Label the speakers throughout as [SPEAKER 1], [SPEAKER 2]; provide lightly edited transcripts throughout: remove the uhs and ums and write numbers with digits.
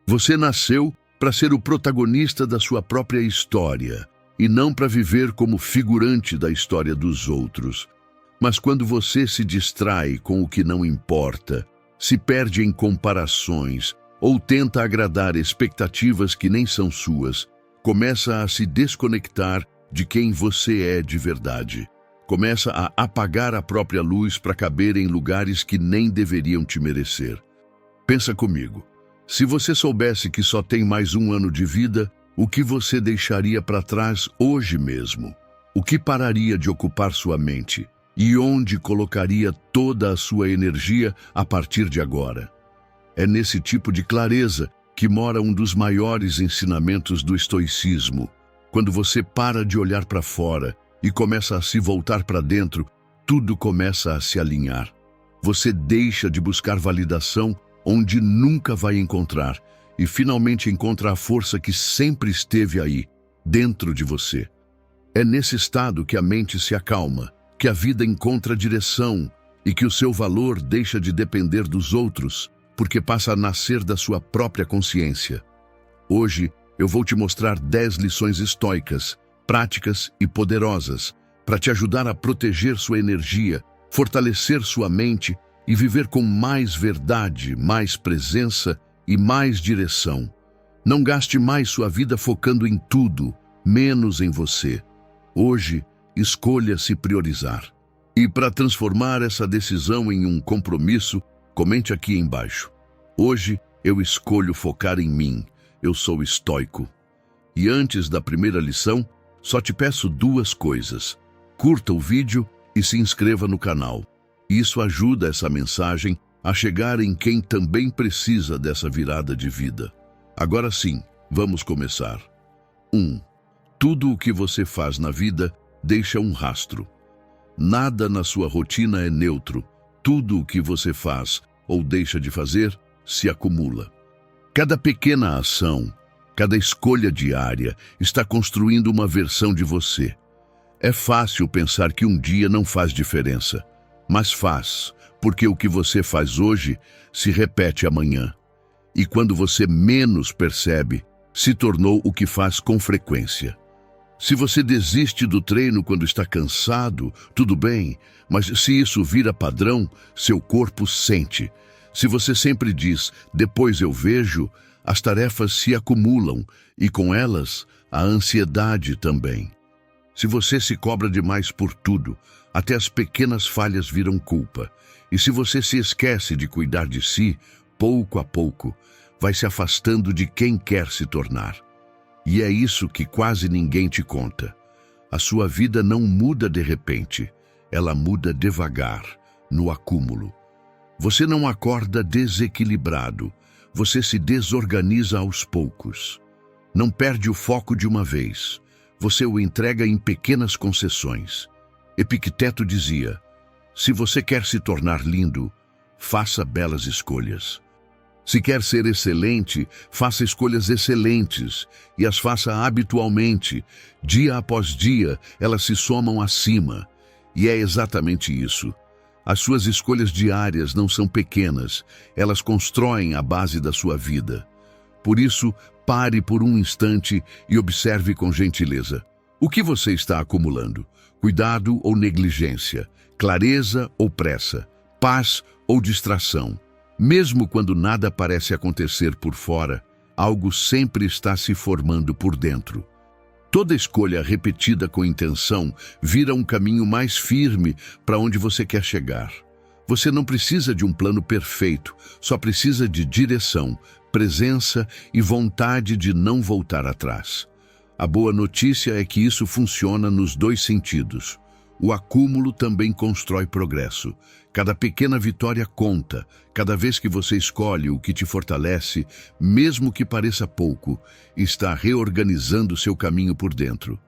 [SPEAKER 1] Você nasceu para ser o protagonista da sua própria história e não para viver como figurante da história dos outros. Mas quando você se distrai com o que não importa, se perde em comparações ou tenta agradar expectativas que nem são suas, começa a se desconectar de quem você é de verdade. Começa a apagar a própria luz para caber em lugares que nem deveriam te merecer. Pensa comigo. Se você soubesse que só tem mais um ano de vida, o que você deixaria para trás hoje mesmo? O que pararia de ocupar sua mente? E onde colocaria toda a sua energia a partir de agora? É nesse tipo de clareza que mora um dos maiores ensinamentos do estoicismo. Quando você para de olhar para fora e começa a se voltar para dentro, tudo começa a se alinhar. Você deixa de buscar validação onde nunca vai encontrar e finalmente encontra a força que sempre esteve aí, dentro de você. É nesse estado que a mente se acalma, que a vida encontra direção e que o seu valor deixa de depender dos outros, porque passa a nascer da sua própria consciência. Hoje, eu vou te mostrar 10 lições estoicas, práticas e poderosas, para te ajudar a proteger sua energia, fortalecer sua mente e viver com mais verdade, mais presença e mais direção. Não gaste mais sua vida focando em tudo, menos em você. Hoje, escolha se priorizar. E para transformar essa decisão em um compromisso, comente aqui embaixo. Hoje, eu escolho focar em mim. Eu sou estoico. E antes da primeira lição, só te peço 2 coisas. Curta o vídeo e se inscreva no canal. Isso ajuda essa mensagem a chegar em quem também precisa dessa virada de vida. Agora sim, vamos começar. 1. Tudo o que você faz na vida deixa um rastro. Nada na sua rotina é neutro. Tudo o que você faz ou deixa de fazer se acumula. Cada pequena ação, cada escolha diária está construindo uma versão de você. É fácil pensar que um dia não faz diferença, mas faz, porque o que você faz hoje se repete amanhã. E quando você menos percebe, se tornou o que faz com frequência. Se você desiste do treino quando está cansado, tudo bem, mas se isso vira padrão, seu corpo sente. Se você sempre diz, depois eu vejo, as tarefas se acumulam e com elas a ansiedade também. Se você se cobra demais por tudo, até as pequenas falhas viram culpa. E se você se esquece de cuidar de si, pouco a pouco, vai se afastando de quem quer se tornar. E é isso que quase ninguém te conta. A sua vida não muda de repente, ela muda devagar, no acúmulo. Você não acorda desequilibrado, você se desorganiza aos poucos. Não perde o foco de uma vez, você o entrega em pequenas concessões. Epicteto dizia, se você quer se tornar lindo, faça belas escolhas. Se quer ser excelente, faça escolhas excelentes e as faça habitualmente. Dia após dia, elas se somam acima. E é exatamente isso. As suas escolhas diárias não são pequenas, elas constroem a base da sua vida. Por isso, pare por um instante e observe com gentileza. O que você está acumulando? Cuidado ou negligência? Clareza ou pressa? Paz ou distração? Mesmo quando nada parece acontecer por fora, algo sempre está se formando por dentro. Toda escolha repetida com intenção vira um caminho mais firme para onde você quer chegar. Você não precisa de um plano perfeito, só precisa de direção, presença e vontade de não voltar atrás. A boa notícia é que isso funciona nos 2 sentidos. O acúmulo também constrói progresso. Cada pequena vitória conta. Cada vez que você escolhe o que te fortalece, mesmo que pareça pouco, está reorganizando seu caminho por dentro.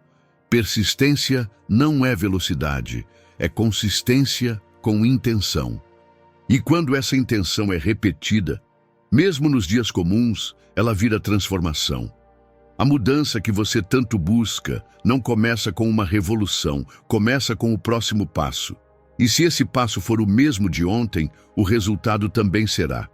[SPEAKER 1] Persistência não é velocidade, é consistência com intenção. E quando essa intenção é repetida, mesmo nos dias comuns, ela vira transformação. A mudança que você tanto busca não começa com uma revolução, começa com o próximo passo. E se esse passo for o mesmo de ontem, o resultado também será.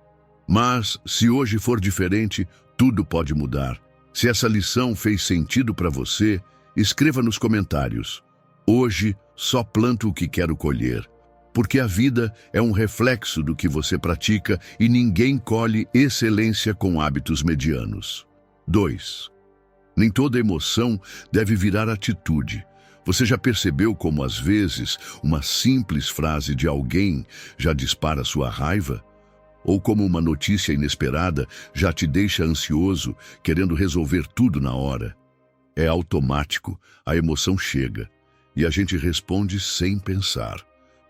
[SPEAKER 1] Mas, se hoje for diferente, Tudo pode mudar. Se essa lição fez sentido para você, escreva nos comentários. Hoje só planto o que quero colher, porque a vida é um reflexo do que você pratica e ninguém colhe excelência com hábitos medianos. 2. Nem toda emoção deve virar atitude. Você já percebeu como, às vezes, uma simples frase de alguém já dispara sua raiva? Ou como uma notícia inesperada já te deixa ansioso, querendo resolver tudo na hora? É automático, a emoção chega, e a gente responde sem pensar.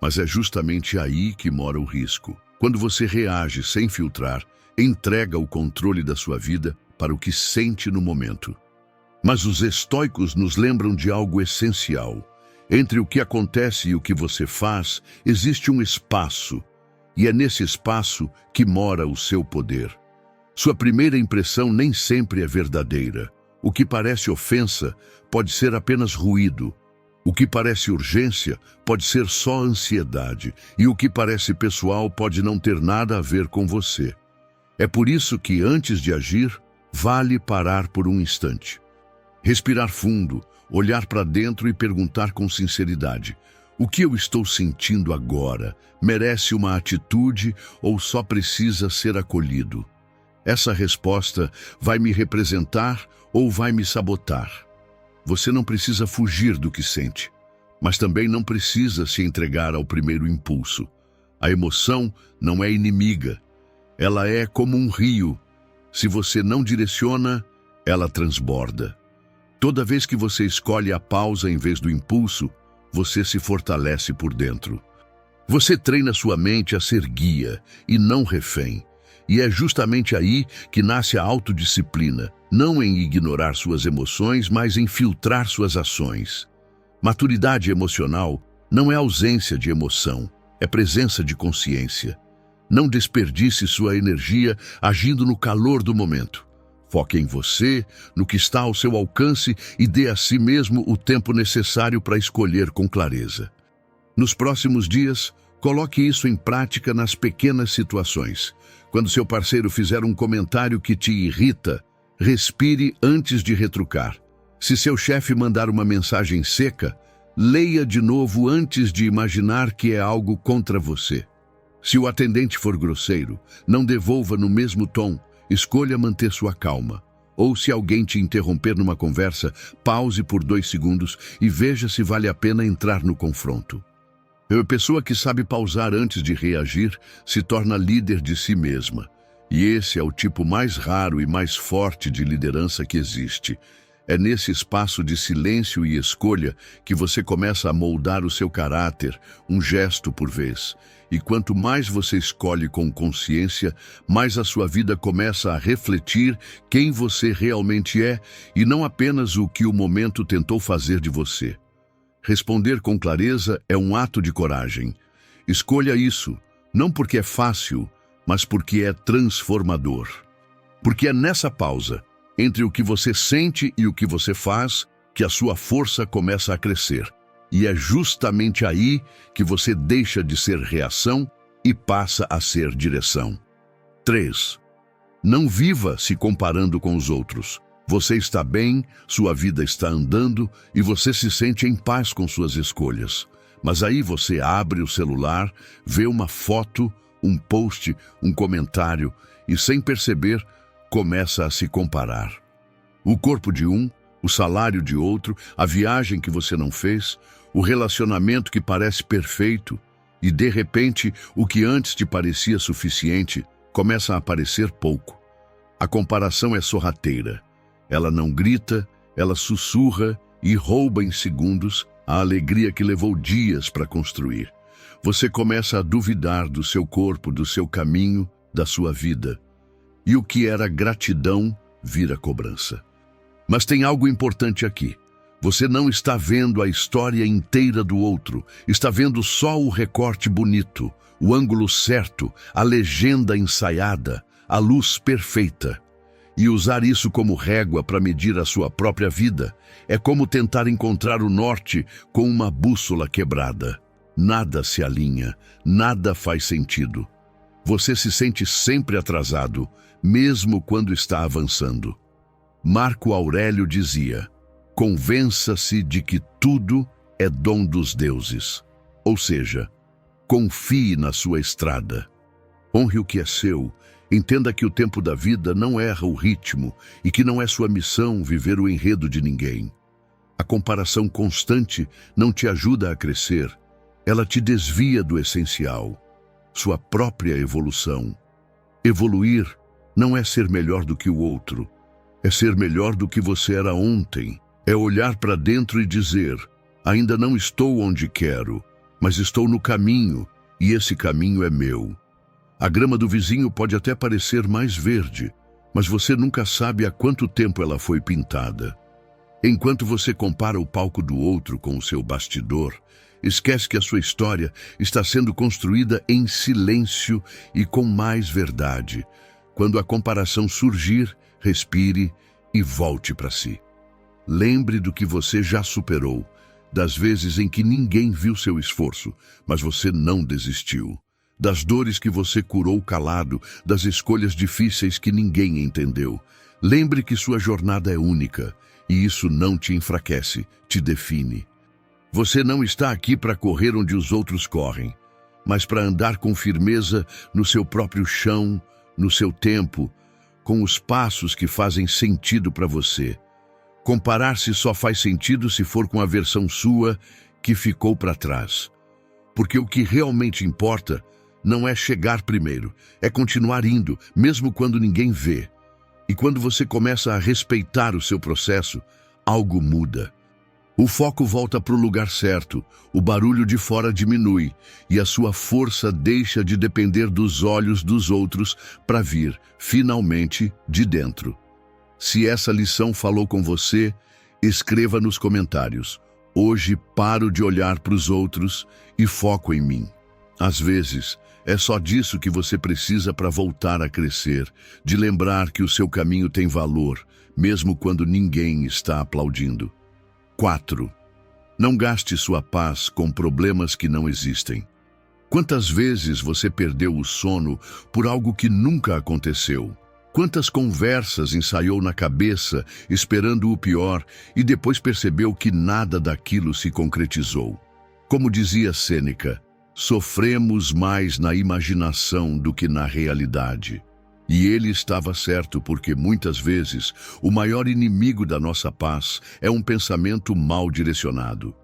[SPEAKER 1] Mas é justamente aí que mora o risco. Quando você reage sem filtrar, entrega o controle da sua vida para o que sente no momento. Mas os estoicos nos lembram de algo essencial. Entre o que acontece e o que você faz, existe um espaço. E é nesse espaço que mora o seu poder. Sua primeira impressão nem sempre é verdadeira. O que parece ofensa pode ser apenas ruído. O que parece urgência pode ser só ansiedade. E o que parece pessoal pode não ter nada a ver com você. É por isso que, antes de agir, vale parar por um instante. Respirar fundo, olhar para dentro e perguntar com sinceridade: o que eu estou sentindo agora merece uma atitude ou só precisa ser acolhido? Essa resposta vai me representar ou vai me sabotar? Você não precisa fugir do que sente, mas também não precisa se entregar ao primeiro impulso. A emoção não é inimiga. Ela é como um rio. Se você não direciona, ela transborda. Toda vez que você escolhe a pausa em vez do impulso, você se fortalece por dentro. Você treina sua mente a ser guia e não refém. E é justamente aí que nasce a autodisciplina, não em ignorar suas emoções, mas em filtrar suas ações. Maturidade emocional não é ausência de emoção, é presença de consciência. Não desperdice sua energia agindo no calor do momento. Foque em você, no que está ao seu alcance e dê a si mesmo o tempo necessário para escolher com clareza. Nos próximos dias, coloque isso em prática nas pequenas situações. Quando seu parceiro fizer um comentário que te irrita, respire antes de retrucar. Se seu chefe mandar uma mensagem seca, leia de novo antes de imaginar que é algo contra você. Se o atendente for grosseiro, não devolva no mesmo tom. Escolha manter sua calma. Ou se alguém te interromper numa conversa, pause por 2 segundos e veja se vale a pena entrar no confronto. A pessoa que sabe pausar antes de reagir se torna líder de si mesma. E esse é o tipo mais raro e mais forte de liderança que existe. É nesse espaço de silêncio e escolha que você começa a moldar o seu caráter, um gesto por vez. E quanto mais você escolhe com consciência, mais a sua vida começa a refletir quem você realmente é e não apenas o que o momento tentou fazer de você. Responder com clareza é um ato de coragem. Escolha isso, não porque é fácil, mas porque é transformador. Porque é nessa pausa, entre o que você sente e o que você faz, que a sua força começa a crescer. E é justamente aí que você deixa de ser reação e passa a ser direção. 3. Não viva se comparando com os outros. Você está bem, sua vida está andando e você se sente em paz com suas escolhas. Mas aí você abre o celular, vê uma foto, um post, um comentário e, sem perceber, começa a se comparar. O corpo de um, o salário de outro, a viagem que você não fez, o relacionamento que parece perfeito e, de repente, o que antes te parecia suficiente começa a parecer pouco. A comparação é sorrateira. Ela não grita, ela sussurra e rouba em segundos a alegria que levou dias para construir. Você começa a duvidar do seu corpo, do seu caminho, da sua vida. E o que era gratidão vira cobrança. Mas tem algo importante aqui. Você não está vendo a história inteira do outro, está vendo só o recorte bonito, o ângulo certo, a legenda ensaiada, a luz perfeita. E usar isso como régua para medir a sua própria vida é como tentar encontrar o norte com uma bússola quebrada. Nada se alinha, nada faz sentido. Você se sente sempre atrasado, mesmo quando está avançando. Marco Aurélio dizia: convença-se de que tudo é dom dos deuses. Ou seja, confie na sua estrada. Honre o que é seu. Entenda que o tempo da vida não erra o ritmo e que não é sua missão viver o enredo de ninguém. A comparação constante não te ajuda a crescer. Ela te desvia do essencial, sua própria evolução. Evoluir não é ser melhor do que o outro. É ser melhor do que você era ontem. É olhar para dentro e dizer: ainda não estou onde quero, mas estou no caminho, e esse caminho é meu. A grama do vizinho pode até parecer mais verde, mas você nunca sabe há quanto tempo ela foi pintada. Enquanto você compara o palco do outro com o seu bastidor, esquece que a sua história está sendo construída em silêncio e com mais verdade. Quando a comparação surgir, respire e volte para si. Lembre do que você já superou, das vezes em que ninguém viu seu esforço, mas você não desistiu. Das dores que você curou calado, das escolhas difíceis que ninguém entendeu. Lembre que sua jornada é única, e isso não te enfraquece, te define. Você não está aqui para correr onde os outros correm, mas para andar com firmeza no seu próprio chão, no seu tempo, com os passos que fazem sentido para você. Comparar-se só faz sentido se for com a versão sua que ficou para trás. Porque o que realmente importa não é chegar primeiro, é continuar indo, mesmo quando ninguém vê. E quando você começa a respeitar o seu processo, algo muda. O foco volta para o lugar certo, o barulho de fora diminui e a sua força deixa de depender dos olhos dos outros para vir, finalmente, de dentro. Se essa lição falou com você, escreva nos comentários: hoje paro de olhar para os outros e foco em mim. Às vezes, é só disso que você precisa para voltar a crescer, de lembrar que o seu caminho tem valor, mesmo quando ninguém está aplaudindo. 4. Não gaste sua paz com problemas que não existem. Quantas vezes você perdeu o sono por algo que nunca aconteceu? Quantas conversas ensaiou na cabeça, esperando o pior, e depois percebeu que nada daquilo se concretizou? Como dizia Sêneca, sofremos mais na imaginação do que na realidade. E ele estava certo, porque muitas vezes o maior inimigo da nossa paz é um pensamento mal direcionado.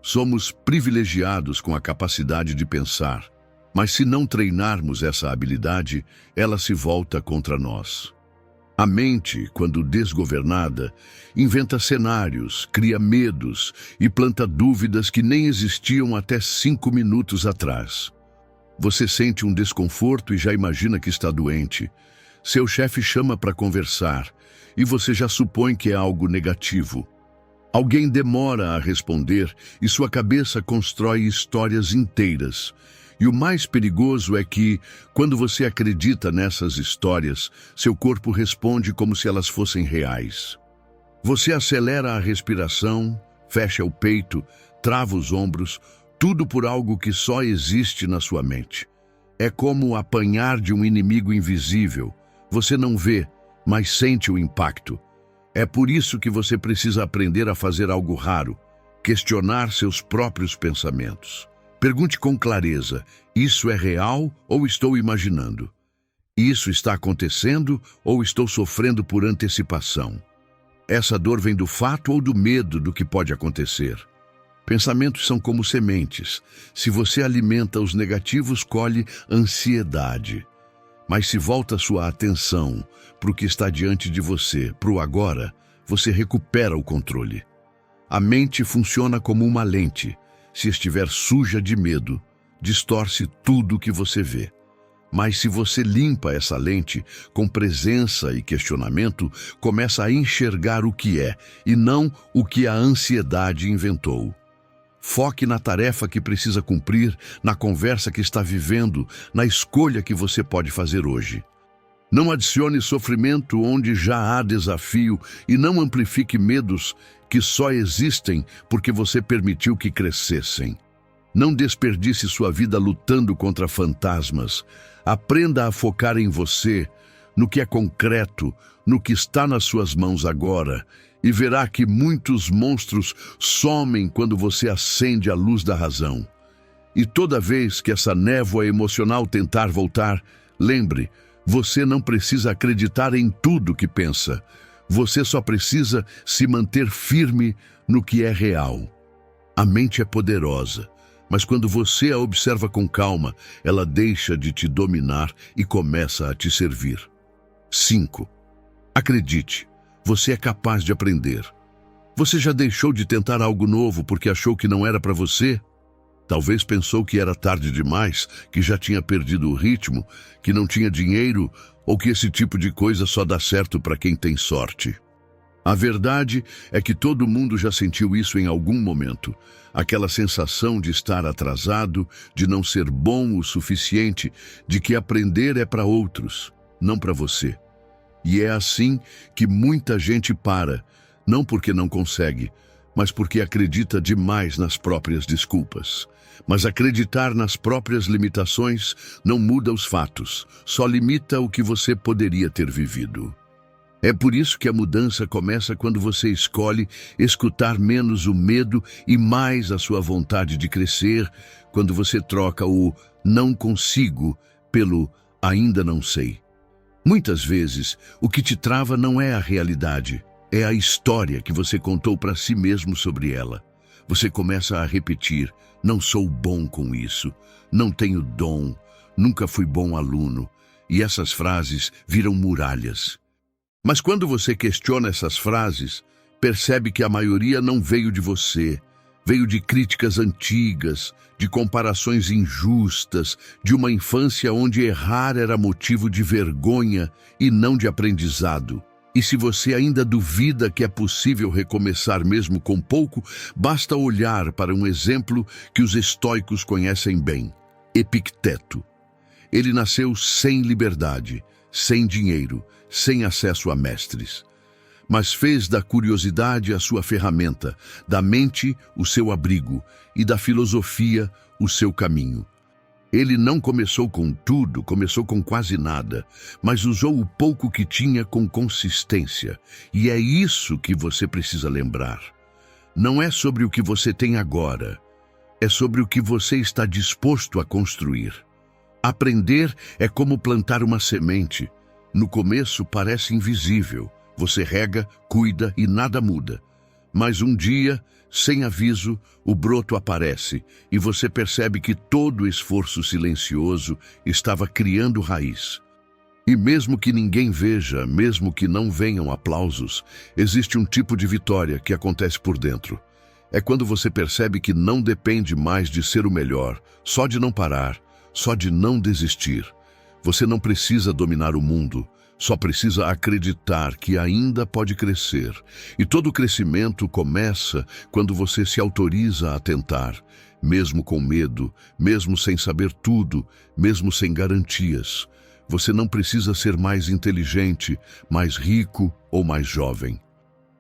[SPEAKER 1] Somos privilegiados com a capacidade de pensar, mas se não treinarmos essa habilidade, ela se volta contra nós. A mente, quando desgovernada, inventa cenários, cria medos e planta dúvidas que nem existiam até 5 minutos atrás. Você sente um desconforto e já imagina que está doente. Seu chefe chama para conversar e você já supõe que é algo negativo. Alguém demora a responder e sua cabeça constrói histórias inteiras. E o mais perigoso é que, quando você acredita nessas histórias, seu corpo responde como se elas fossem reais. Você acelera a respiração, fecha o peito, trava os ombros, tudo por algo que só existe na sua mente. É como apanhar de um inimigo invisível. Você não vê, mas sente o impacto. É por isso que você precisa aprender a fazer algo raro: questionar seus próprios pensamentos. Pergunte com clareza: isso é real ou estou imaginando? Isso está acontecendo ou estou sofrendo por antecipação? Essa dor vem do fato ou do medo do que pode acontecer? Pensamentos são como sementes. Se você alimenta os negativos, colhe ansiedade. Mas se volta sua atenção para o que está diante de você, para o agora, você recupera o controle. A mente funciona como uma lente. Se estiver suja de medo, distorce tudo o que você vê. Mas se você limpa essa lente com presença e questionamento, começa a enxergar o que é e não o que a ansiedade inventou. Foque na tarefa que precisa cumprir, na conversa que está vivendo, na escolha que você pode fazer hoje. Não adicione sofrimento onde já há desafio e não amplifique medos que só existem porque você permitiu que crescessem. Não desperdice sua vida lutando contra fantasmas. Aprenda a focar em você, no que é concreto, no que está nas suas mãos agora, e verá que muitos monstros somem quando você acende a luz da razão. E toda vez que essa névoa emocional tentar voltar, lembre, você não precisa acreditar em tudo que pensa. Você só precisa se manter firme no que é real. A mente é poderosa, mas quando você a observa com calma, ela deixa de te dominar e começa a te servir. 5. Acredite, você é capaz de aprender. Você já deixou de tentar algo novo porque achou que não era para você? Talvez pensou que era tarde demais, que já tinha perdido o ritmo, que não tinha dinheiro ou que esse tipo de coisa só dá certo para quem tem sorte. A verdade é que todo mundo já sentiu isso em algum momento. Aquela sensação de estar atrasado, de não ser bom o suficiente, de que aprender é para outros, não para você. E é assim que muita gente para, não porque não consegue, mas porque acredita demais nas próprias desculpas. Mas acreditar nas próprias limitações não muda os fatos, só limita o que você poderia ter vivido. É por isso que a mudança começa quando você escolhe escutar menos o medo e mais a sua vontade de crescer, quando você troca o não consigo pelo ainda não sei. Muitas vezes, o que te trava não é a realidade, é a história que você contou para si mesmo sobre ela. Você começa a repetir, não sou bom com isso, não tenho dom, nunca fui bom aluno, e essas frases viram muralhas. Mas quando você questiona essas frases, percebe que a maioria não veio de você, veio de críticas antigas, de comparações injustas, de uma infância onde errar era motivo de vergonha e não de aprendizado. E se você ainda duvida que é possível recomeçar mesmo com pouco, basta olhar para um exemplo que os estoicos conhecem bem, Epicteto. Ele nasceu sem liberdade, sem dinheiro, sem acesso a mestres. Mas fez da curiosidade a sua ferramenta, da mente o seu abrigo e da filosofia o seu caminho. Ele não começou com tudo, começou com quase nada, mas usou o pouco que tinha com consistência. E é isso que você precisa lembrar. Não é sobre o que você tem agora, é sobre o que você está disposto a construir. Aprender é como plantar uma semente. No começo parece invisível. Você rega, cuida e nada muda. Mas um dia, sem aviso, o broto aparece e você percebe que todo o esforço silencioso estava criando raiz. E mesmo que ninguém veja, mesmo que não venham aplausos, existe um tipo de vitória que acontece por dentro. É quando você percebe que não depende mais de ser o melhor, só de não parar, só de não desistir. Você não precisa dominar o mundo, só precisa acreditar que ainda pode crescer. E todo crescimento começa quando você se autoriza a tentar, mesmo com medo, mesmo sem saber tudo, mesmo sem garantias. Você não precisa ser mais inteligente, mais rico ou mais jovem.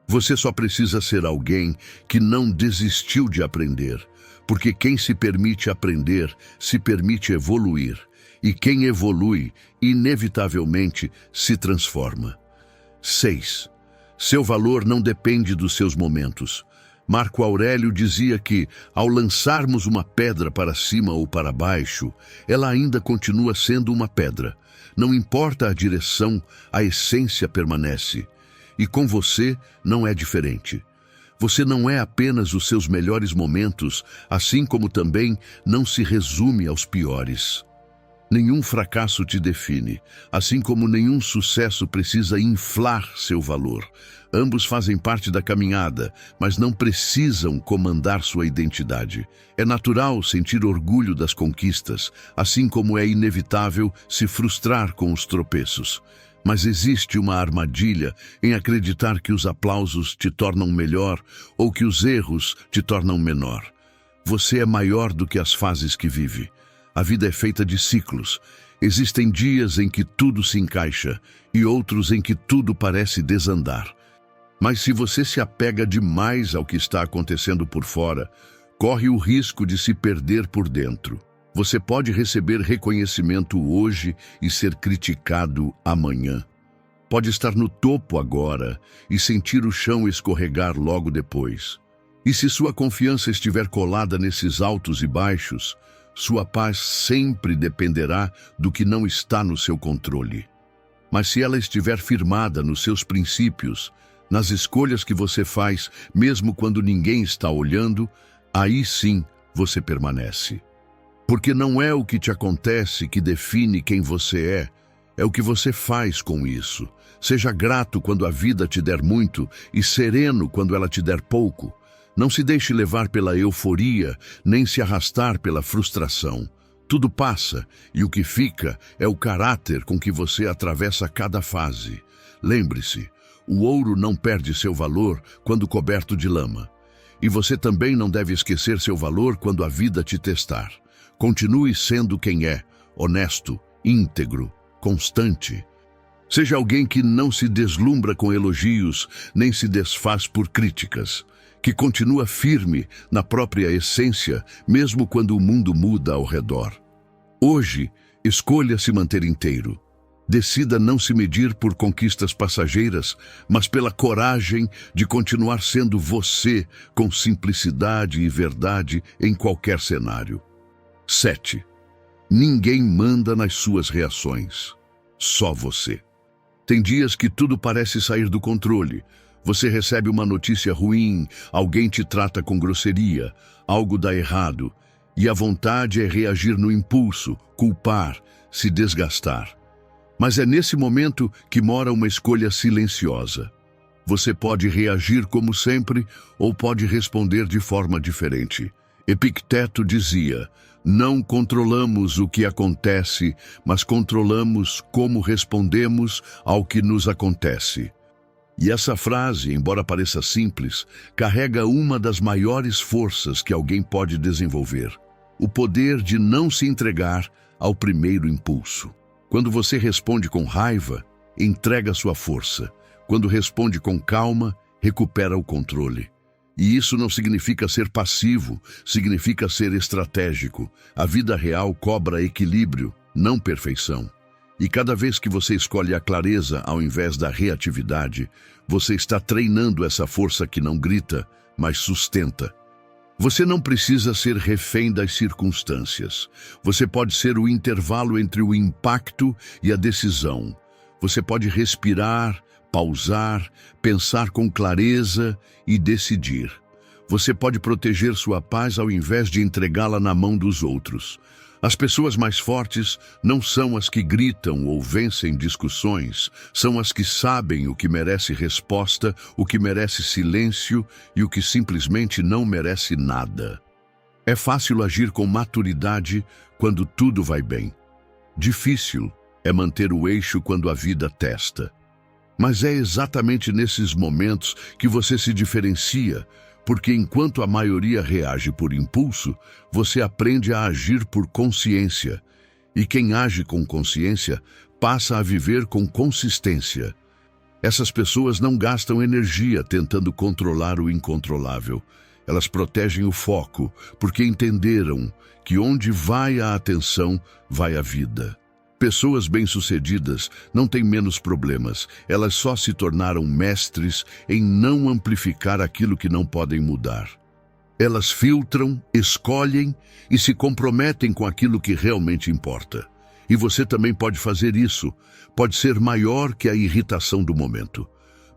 [SPEAKER 1] Você só precisa ser alguém que não desistiu de aprender, porque quem se permite aprender, se permite evoluir. E quem evolui, inevitavelmente, se transforma. 6. Seu valor não depende dos seus momentos. Marco Aurélio dizia que, ao lançarmos uma pedra para cima ou para baixo, ela ainda continua sendo uma pedra. Não importa a direção, a essência permanece. E com você não é diferente. Você não é apenas os seus melhores momentos, assim como também não se resume aos piores. Nenhum fracasso te define, assim como nenhum sucesso precisa inflar seu valor. Ambos fazem parte da caminhada, mas não precisam comandar sua identidade. É natural sentir orgulho das conquistas, assim como é inevitável se frustrar com os tropeços. Mas existe uma armadilha em acreditar que os aplausos te tornam melhor ou que os erros te tornam menor. Você é maior do que as fases que vive. A vida é feita de ciclos. Existem dias em que tudo se encaixa e outros em que tudo parece desandar. Mas se você se apega demais ao que está acontecendo por fora, corre o risco de se perder por dentro. Você pode receber reconhecimento hoje e ser criticado amanhã. Pode estar no topo agora e sentir o chão escorregar logo depois. E se sua confiança estiver colada nesses altos e baixos, sua paz sempre dependerá do que não está no seu controle. Mas se ela estiver firmada nos seus princípios, nas escolhas que você faz, mesmo quando ninguém está olhando, aí sim você permanece. Porque não é o que te acontece que define quem você é o que você faz com isso. Seja grato quando a vida te der muito e sereno quando ela te der pouco. Não se deixe levar pela euforia, nem se arrastar pela frustração. Tudo passa e o que fica é o caráter com que você atravessa cada fase. Lembre-se, o ouro não perde seu valor quando coberto de lama. E você também não deve esquecer seu valor quando a vida te testar. Continue sendo quem é, honesto, íntegro, constante. Seja alguém que não se deslumbra com elogios, nem se desfaz por críticas, que continua firme na própria essência, mesmo quando o mundo muda ao redor. Hoje, escolha se manter inteiro. Decida não se medir por conquistas passageiras, mas pela coragem de continuar sendo você, com simplicidade e verdade em qualquer cenário. 7. Ninguém manda nas suas reações. Só você. Tem dias que tudo parece sair do controle. Você recebe uma notícia ruim, alguém te trata com grosseria, algo dá errado, e a vontade é reagir no impulso, culpar, se desgastar. Mas é nesse momento que mora uma escolha silenciosa. Você pode reagir como sempre ou pode responder de forma diferente. Epicteto dizia: não controlamos o que acontece, mas controlamos como respondemos ao que nos acontece. E essa frase, embora pareça simples, carrega uma das maiores forças que alguém pode desenvolver: o poder de não se entregar ao primeiro impulso. Quando você responde com raiva, entrega sua força. Quando responde com calma, recupera o controle. E isso não significa ser passivo, significa ser estratégico. A vida real cobra equilíbrio, não perfeição. E cada vez que você escolhe a clareza ao invés da reatividade, você está treinando essa força que não grita, mas sustenta. Você não precisa ser refém das circunstâncias. Você pode ser o intervalo entre o impacto e a decisão. Você pode respirar, pausar, pensar com clareza e decidir. Você pode proteger sua paz ao invés de entregá-la na mão dos outros. As pessoas mais fortes não são as que gritam ou vencem discussões, são as que sabem o que merece resposta, o que merece silêncio e o que simplesmente não merece nada. É fácil agir com maturidade quando tudo vai bem. Difícil é manter o eixo quando a vida testa. Mas é exatamente nesses momentos que você se diferencia, porque enquanto a maioria reage por impulso, você aprende a agir por consciência. E quem age com consciência passa a viver com consistência. Essas pessoas não gastam energia tentando controlar o incontrolável. Elas protegem o foco, porque entenderam que onde vai a atenção, vai a vida. Pessoas bem-sucedidas não têm menos problemas, elas só se tornaram mestres em não amplificar aquilo que não podem mudar. Elas filtram, escolhem e se comprometem com aquilo que realmente importa. E você também pode fazer isso. Pode ser maior que a irritação do momento.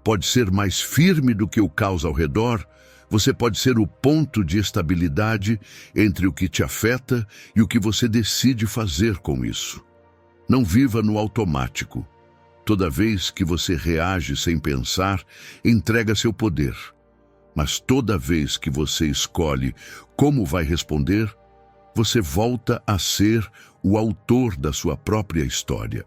[SPEAKER 1] Pode ser mais firme do que o caos ao redor. Você pode ser o ponto de estabilidade entre o que te afeta e o que você decide fazer com isso. Não viva no automático. Toda vez que você reage sem pensar, entrega seu poder. Mas toda vez que você escolhe como vai responder, você volta a ser o autor da sua própria história.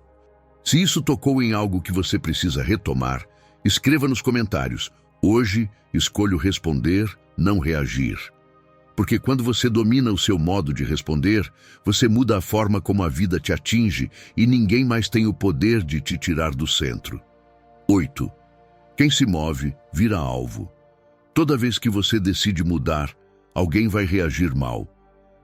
[SPEAKER 1] Se isso tocou em algo que você precisa retomar, escreva nos comentários: hoje escolho responder, não reagir. Porque quando você domina o seu modo de responder, você muda a forma como a vida te atinge e ninguém mais tem o poder de te tirar do centro. 8. Quem se move, vira alvo. Toda vez que você decide mudar, alguém vai reagir mal.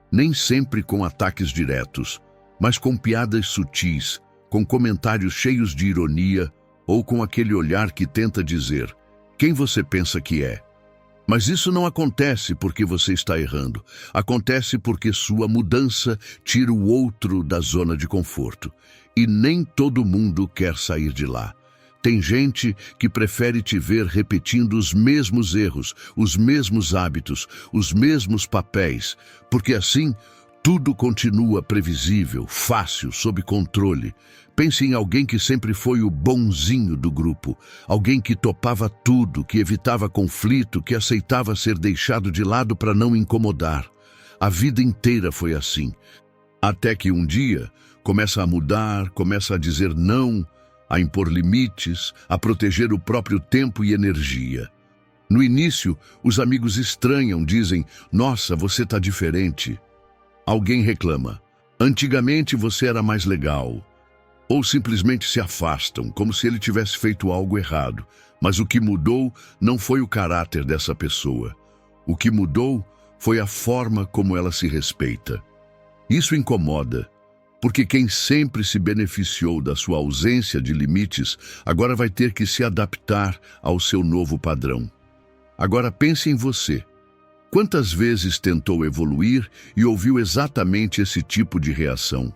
[SPEAKER 1] Nem sempre com ataques diretos, mas com piadas sutis, com comentários cheios de ironia ou com aquele olhar que tenta dizer quem você pensa que é. Mas isso não acontece porque você está errando. Acontece porque sua mudança tira o outro da zona de conforto. E nem todo mundo quer sair de lá. Tem gente que prefere te ver repetindo os mesmos erros, os mesmos hábitos, os mesmos papéis, porque assim tudo continua previsível, fácil, sob controle. Pense em alguém que sempre foi o bonzinho do grupo, alguém que topava tudo, que evitava conflito, que aceitava ser deixado de lado para não incomodar. A vida inteira foi assim. Até que um dia começa a mudar, começa a dizer não, a impor limites, a proteger o próprio tempo e energia. No início, os amigos estranham, dizem, nossa, você está diferente. Alguém reclama, antigamente você era mais legal. Ou simplesmente se afastam, como se ele tivesse feito algo errado. Mas o que mudou não foi o caráter dessa pessoa. O que mudou foi a forma como ela se respeita. Isso incomoda, porque quem sempre se beneficiou da sua ausência de limites, agora vai ter que se adaptar ao seu novo padrão. Agora pense em você. Quantas vezes tentou evoluir e ouviu exatamente esse tipo de reação?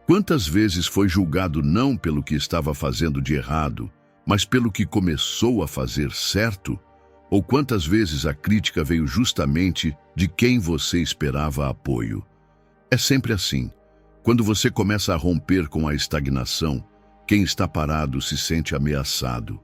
[SPEAKER 1] Quantas vezes foi julgado não pelo que estava fazendo de errado, mas pelo que começou a fazer certo? Ou quantas vezes a crítica veio justamente de quem você esperava apoio? É sempre assim. Quando você começa a romper com a estagnação, quem está parado se sente ameaçado.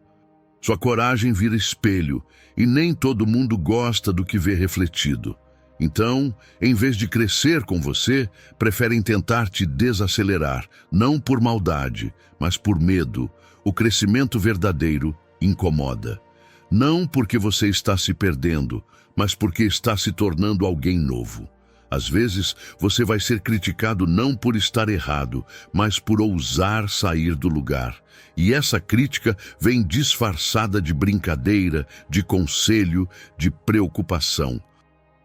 [SPEAKER 1] Sua coragem vira espelho e nem todo mundo gosta do que vê refletido. Então, em vez de crescer com você, preferem tentar te desacelerar, não por maldade, mas por medo. O crescimento verdadeiro incomoda. Não porque você está se perdendo, mas porque está se tornando alguém novo. Às vezes, você vai ser criticado não por estar errado, mas por ousar sair do lugar. E essa crítica vem disfarçada de brincadeira, de conselho, de preocupação.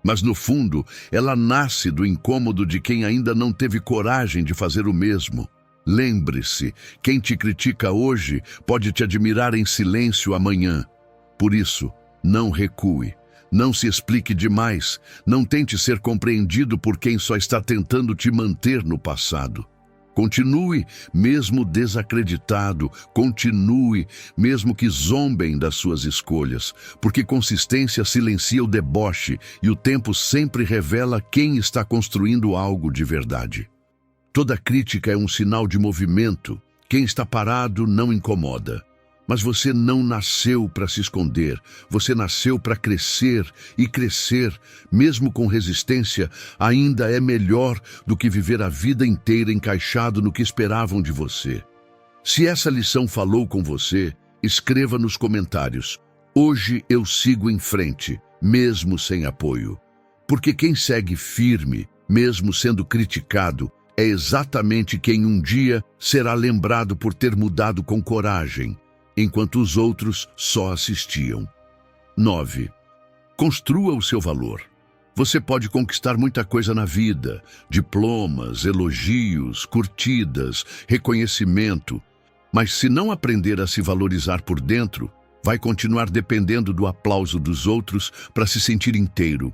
[SPEAKER 1] Mas, no fundo, ela nasce do incômodo de quem ainda não teve coragem de fazer o mesmo. Lembre-se, quem te critica hoje pode te admirar em silêncio amanhã. Por isso, não recue. Não se explique demais, não tente ser compreendido por quem só está tentando te manter no passado. Continue, mesmo desacreditado, continue, mesmo que zombem das suas escolhas, porque consistência silencia o deboche e o tempo sempre revela quem está construindo algo de verdade. Toda crítica é um sinal de movimento, quem está parado não incomoda. Mas você não nasceu para se esconder, você nasceu para crescer, e crescer, mesmo com resistência, ainda é melhor do que viver a vida inteira encaixado no que esperavam de você. Se essa lição falou com você, escreva nos comentários. Hoje eu sigo em frente, mesmo sem apoio. Porque quem segue firme, mesmo sendo criticado, é exatamente quem um dia será lembrado por ter mudado com coragem, enquanto os outros só assistiam. 9. Construa o seu valor. Você pode conquistar muita coisa na vida, diplomas, elogios, curtidas, reconhecimento, mas se não aprender a se valorizar por dentro, vai continuar dependendo do aplauso dos outros para se sentir inteiro.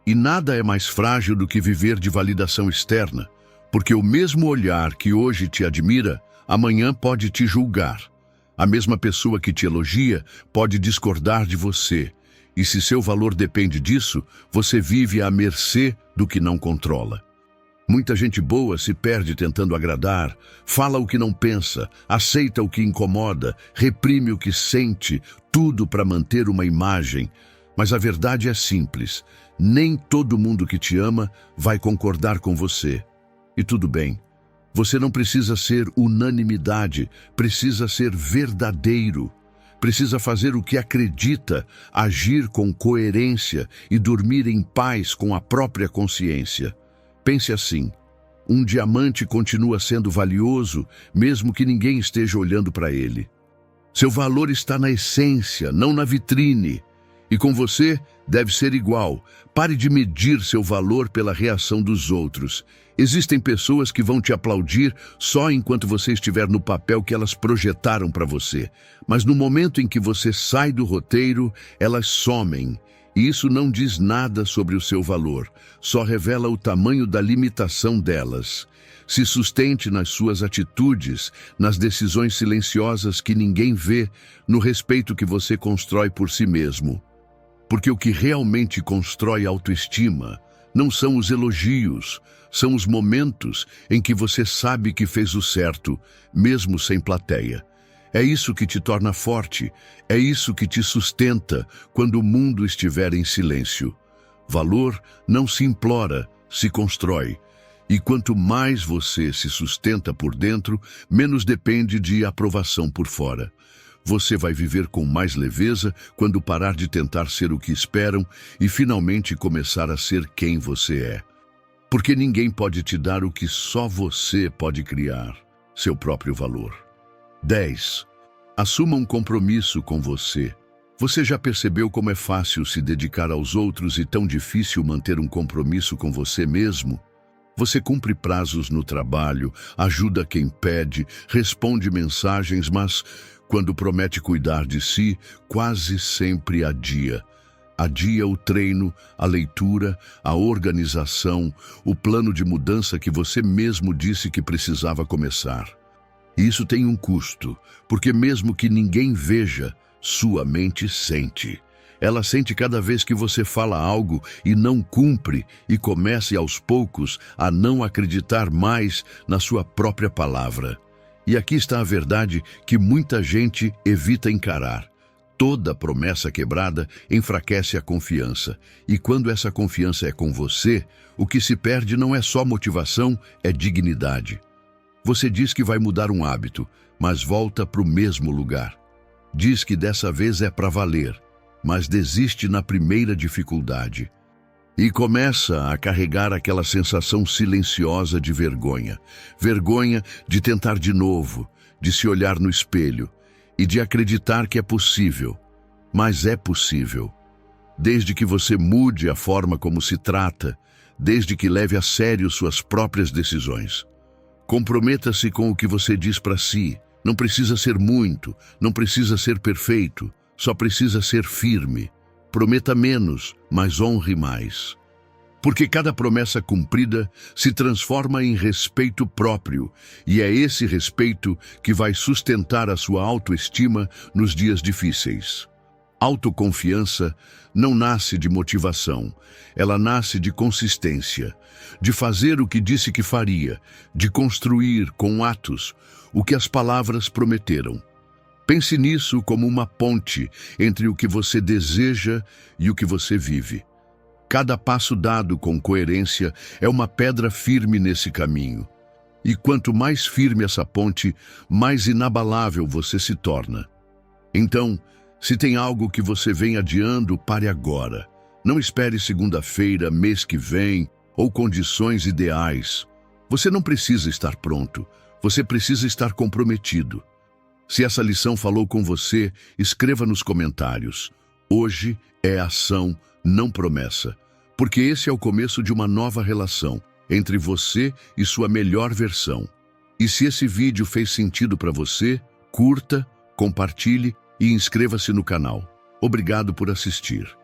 [SPEAKER 1] E nada é mais frágil do que viver de validação externa, porque o mesmo olhar que hoje te admira, amanhã pode te julgar. A mesma pessoa que te elogia pode discordar de você, e se seu valor depende disso, você vive à mercê do que não controla. Muita gente boa se perde tentando agradar, fala o que não pensa, aceita o que incomoda, reprime o que sente, tudo para manter uma imagem. Mas a verdade é simples, nem todo mundo que te ama vai concordar com você. E tudo bem. Você não precisa ser unanimidade, precisa ser verdadeiro. Precisa fazer o que acredita, agir com coerência e dormir em paz com a própria consciência. Pense assim, um diamante continua sendo valioso, mesmo que ninguém esteja olhando para ele. Seu valor está na essência, não na vitrine. E com você, deve ser igual. Pare de medir seu valor pela reação dos outros. Existem pessoas que vão te aplaudir só enquanto você estiver no papel que elas projetaram para você. Mas no momento em que você sai do roteiro, elas somem. E isso não diz nada sobre o seu valor, só revela o tamanho da limitação delas. Se sustente nas suas atitudes, nas decisões silenciosas que ninguém vê, no respeito que você constrói por si mesmo. Porque o que realmente constrói autoestima não são os elogios, são os momentos em que você sabe que fez o certo, mesmo sem plateia. É isso que te torna forte, é isso que te sustenta quando o mundo estiver em silêncio. Valor não se implora, se constrói. E quanto mais você se sustenta por dentro, menos depende de aprovação por fora. Você vai viver com mais leveza quando parar de tentar ser o que esperam e finalmente começar a ser quem você é. Porque ninguém pode te dar o que só você pode criar, seu próprio valor. 10. Assuma um compromisso com você. Você já percebeu como é fácil se dedicar aos outros e tão difícil manter um compromisso com você mesmo? Você cumpre prazos no trabalho, ajuda quem pede, responde mensagens, mas quando promete cuidar de si, quase sempre adia. Adia o treino, a leitura, a organização, o plano de mudança que você mesmo disse que precisava começar. E isso tem um custo, porque mesmo que ninguém veja, sua mente sente. Ela sente cada vez que você fala algo e não cumpre e comece aos poucos a não acreditar mais na sua própria palavra. E aqui está a verdade que muita gente evita encarar. Toda promessa quebrada enfraquece a confiança. E quando essa confiança é com você, o que se perde não é só motivação, é dignidade. Você diz que vai mudar um hábito, mas volta para o mesmo lugar. Diz que dessa vez é para valer, mas desiste na primeira dificuldade. E começa a carregar aquela sensação silenciosa de vergonha. Vergonha de tentar de novo, de se olhar no espelho e de acreditar que é possível. Mas é possível. Desde que você mude a forma como se trata, desde que leve a sério suas próprias decisões. Comprometa-se com o que você diz para si. Não precisa ser muito, não precisa ser perfeito, só precisa ser firme. Prometa menos, mas honre mais. Porque cada promessa cumprida se transforma em respeito próprio, e é esse respeito que vai sustentar a sua autoestima nos dias difíceis. Autoconfiança não nasce de motivação, ela nasce de consistência, de fazer o que disse que faria, de construir com atos o que as palavras prometeram. Pense nisso como uma ponte entre o que você deseja e o que você vive. Cada passo dado com coerência é uma pedra firme nesse caminho. E quanto mais firme essa ponte, mais inabalável você se torna. Então, se tem algo que você vem adiando, pare agora. Não espere segunda-feira, mês que vem, ou condições ideais. Você não precisa estar pronto, você precisa estar comprometido. Se essa lição falou com você, escreva nos comentários. Hoje é ação, não promessa. Porque esse é o começo de uma nova relação entre você e sua melhor versão. E se esse vídeo fez sentido para você, curta, compartilhe e inscreva-se no canal. Obrigado por assistir.